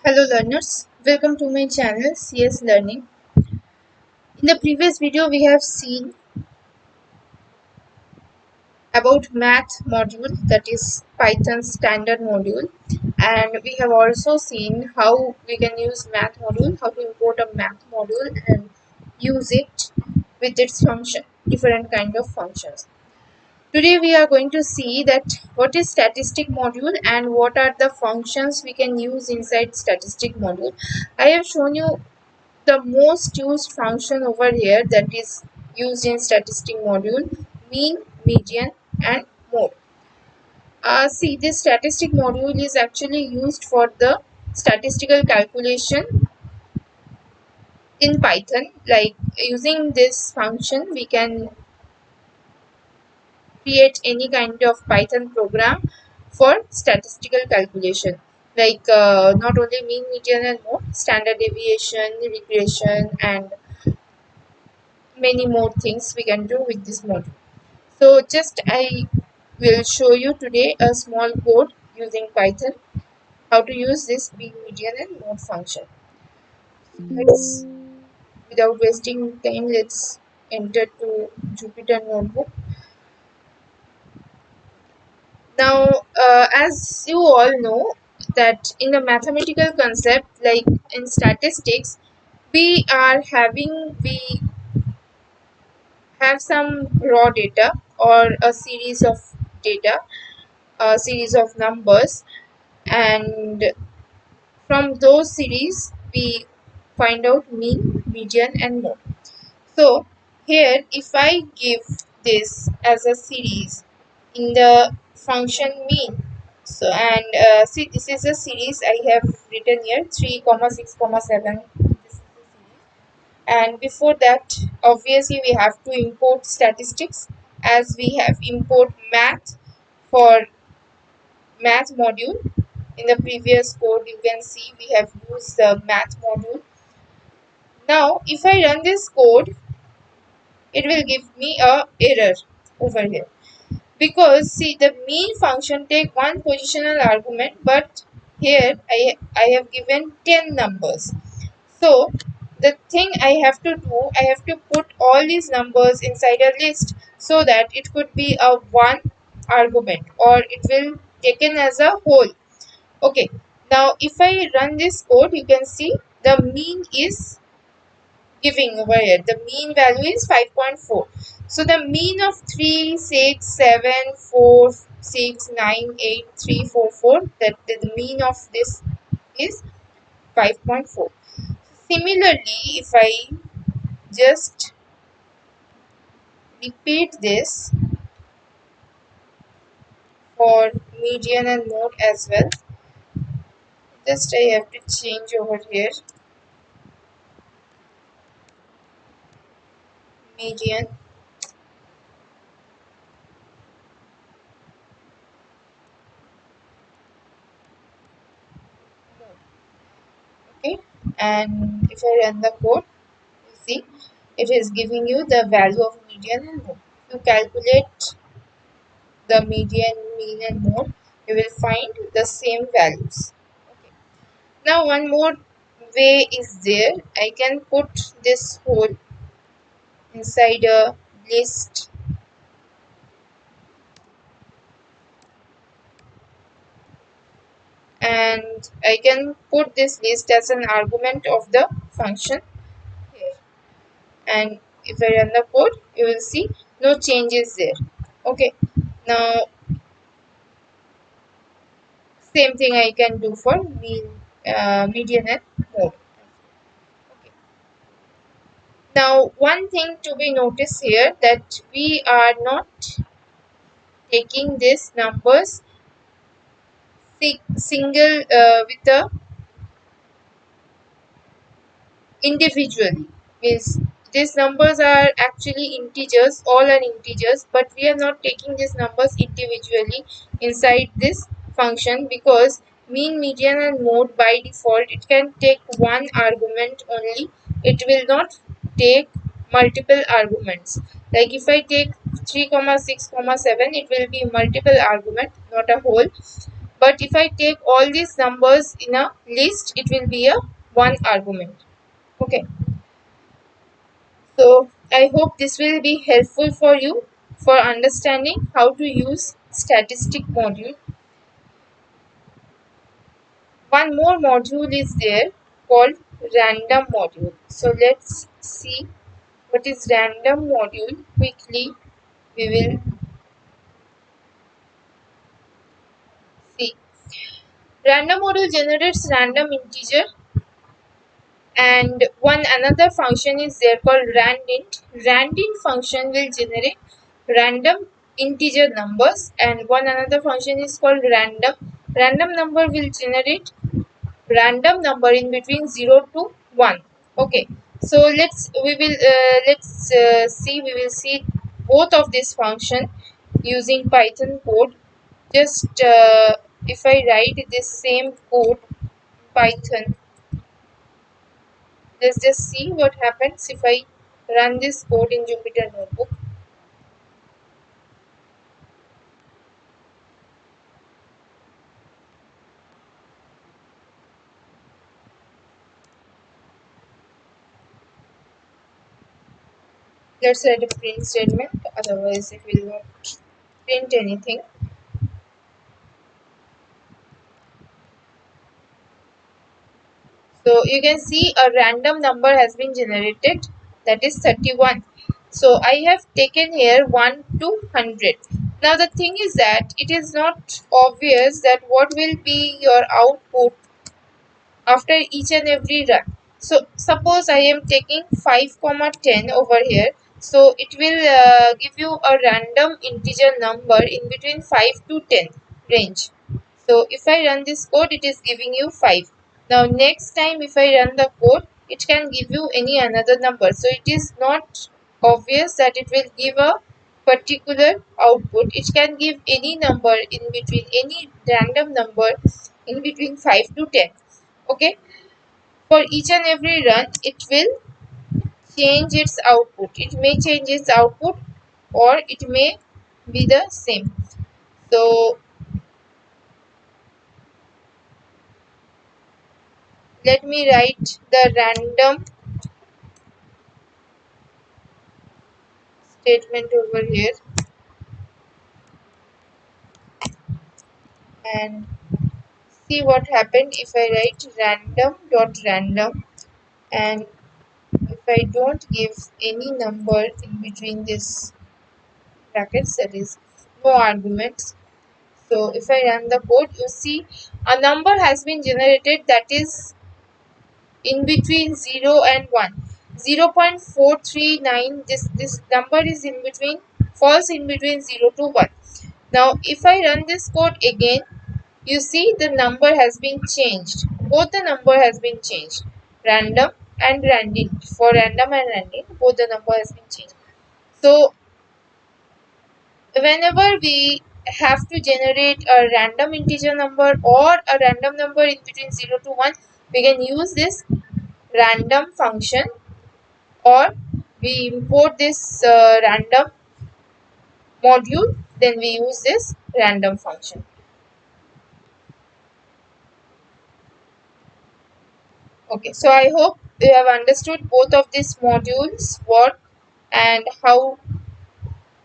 Hello learners, welcome to my channel CS Learning. In the previous video we have seen about math module, that is Python standard module, and we have also seen how we can use math module, how to import a math module and use it with its function, different kind of functions. Today we are going to see that what is statistic module and what are the functions we can use inside statistic module. I have shown you the most used function over here that is used in statistic module: mean, median and mode. See, this statistic module is actually used for the statistical calculation in Python. Like, using this function we can create any kind of Python program for statistical calculation, like not only mean, median and mode, standard deviation, regression and many more things we can do with this module. So just I will show you today a small code using Python, how to use this mean, median and mode function. Let's, without wasting time, let's enter to Jupyter Notebook. Now, as you all know, that in the mathematical concept, like in statistics, we have some raw data or a series of data, a series of numbers, and from those series we find out mean, median and mode. So here, if I give this as a series in the function mean, so and see, this is a series I have written here, 3 comma 6 comma 7. This is the series, and before that obviously we have to import statistics, as we have import math for math module. In the previous code you can see we have used the math module. Now if I run this code, it will give me a error over here, because see, the mean function take one positional argument, but here I have given 10 numbers. So the thing I have to do, I have to put all these numbers inside a list so that it could be a one argument, or it will taken as a whole. Okay, now if I run this code, you can see the mean is giving over here. The mean value is 5.4. So the mean of 3, 6, 7, 4, 6, 9, 8, 3, 4, 4, that the mean of this is 5.4. Similarly, if I just repeat this for median and mode as well, just I have to change over here median, okay, and if I run the code, you see it is giving you the value of median and mode. If you calculate the median, mean and mode, you will find the same values. Okay. Now one more way is there. I can put this whole inside a list, and I can put this list as an argument of the function here. And if I run the code, you will see no changes there. Okay. Now same thing I can do for mean, median and mode. Okay. Now, one thing to be noticed here, that we are not taking these numbers single with the individually. Means these numbers are actually integers, all are integers, but we are not taking these numbers individually inside this function, because mean, median and mode by default it can take one argument only. It will not take multiple arguments. Like if I take 3 comma 6 comma 7, it will be multiple argument, not a whole. But if I take all these numbers in a list, it will be a one argument. Okay, so I hope this will be helpful for you for understanding how to use statistic module. One more module is there called random module. So let's see what is random module. Quickly we will see. Random module generates random integer, and one another function is there called randint. Randint function will generate random integer numbers, and one another function is called random. Random number will generate random number in between 0 to 1. Okay, so let's see both of this function using Python code. Just if I write this same code Python, let's just see what happens if I run this code in Jupyter Notebook. Let's write a print statement, otherwise it will not print anything. So you can see a random number has been generated, that is 31. So I have taken here 1 to 100. Now the thing is that it is not obvious that what will be your output after each and every run. So suppose I am taking 5 comma 10 over here. So it will give you a random integer number in between 5 to 10 range. So if I run this code, it is giving you 5. Now next time if I run the code, it can give you any another number. So it is not obvious that it will give a particular output. It can give any number in between, any random number in between 5 to 10. Okay, for each and every run it will change its output. It may change its output or it may be the same. So let me write the random statement over here and see what happened if I write random dot random, and if I don't give any number in between this brackets, that is no arguments. So if I run the code, you see a number has been generated that is in between 0 and 1. 0.439, this number is in between, falls in between 0 to 1. Now if I run this code again, you see the number has been changed. Both the number has been changed. Random and random. For random and random, both the number has been changed. So whenever we have to generate a random integer number or a random number in between 0 to 1, we can use this random function, or we import this random module, then we use this random function. Okay, so I hope you have understood both of these modules work and how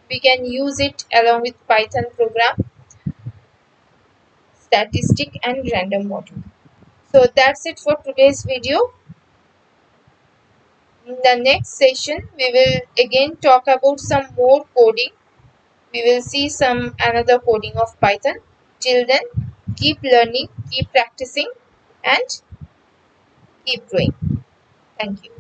we can use it along with Python program, statistic and random module. So that's it for today's video. In the next session, we will again talk about some more coding. We will see some another coding of Python. Till then, keep learning, keep practicing, and keep growing. Thank you.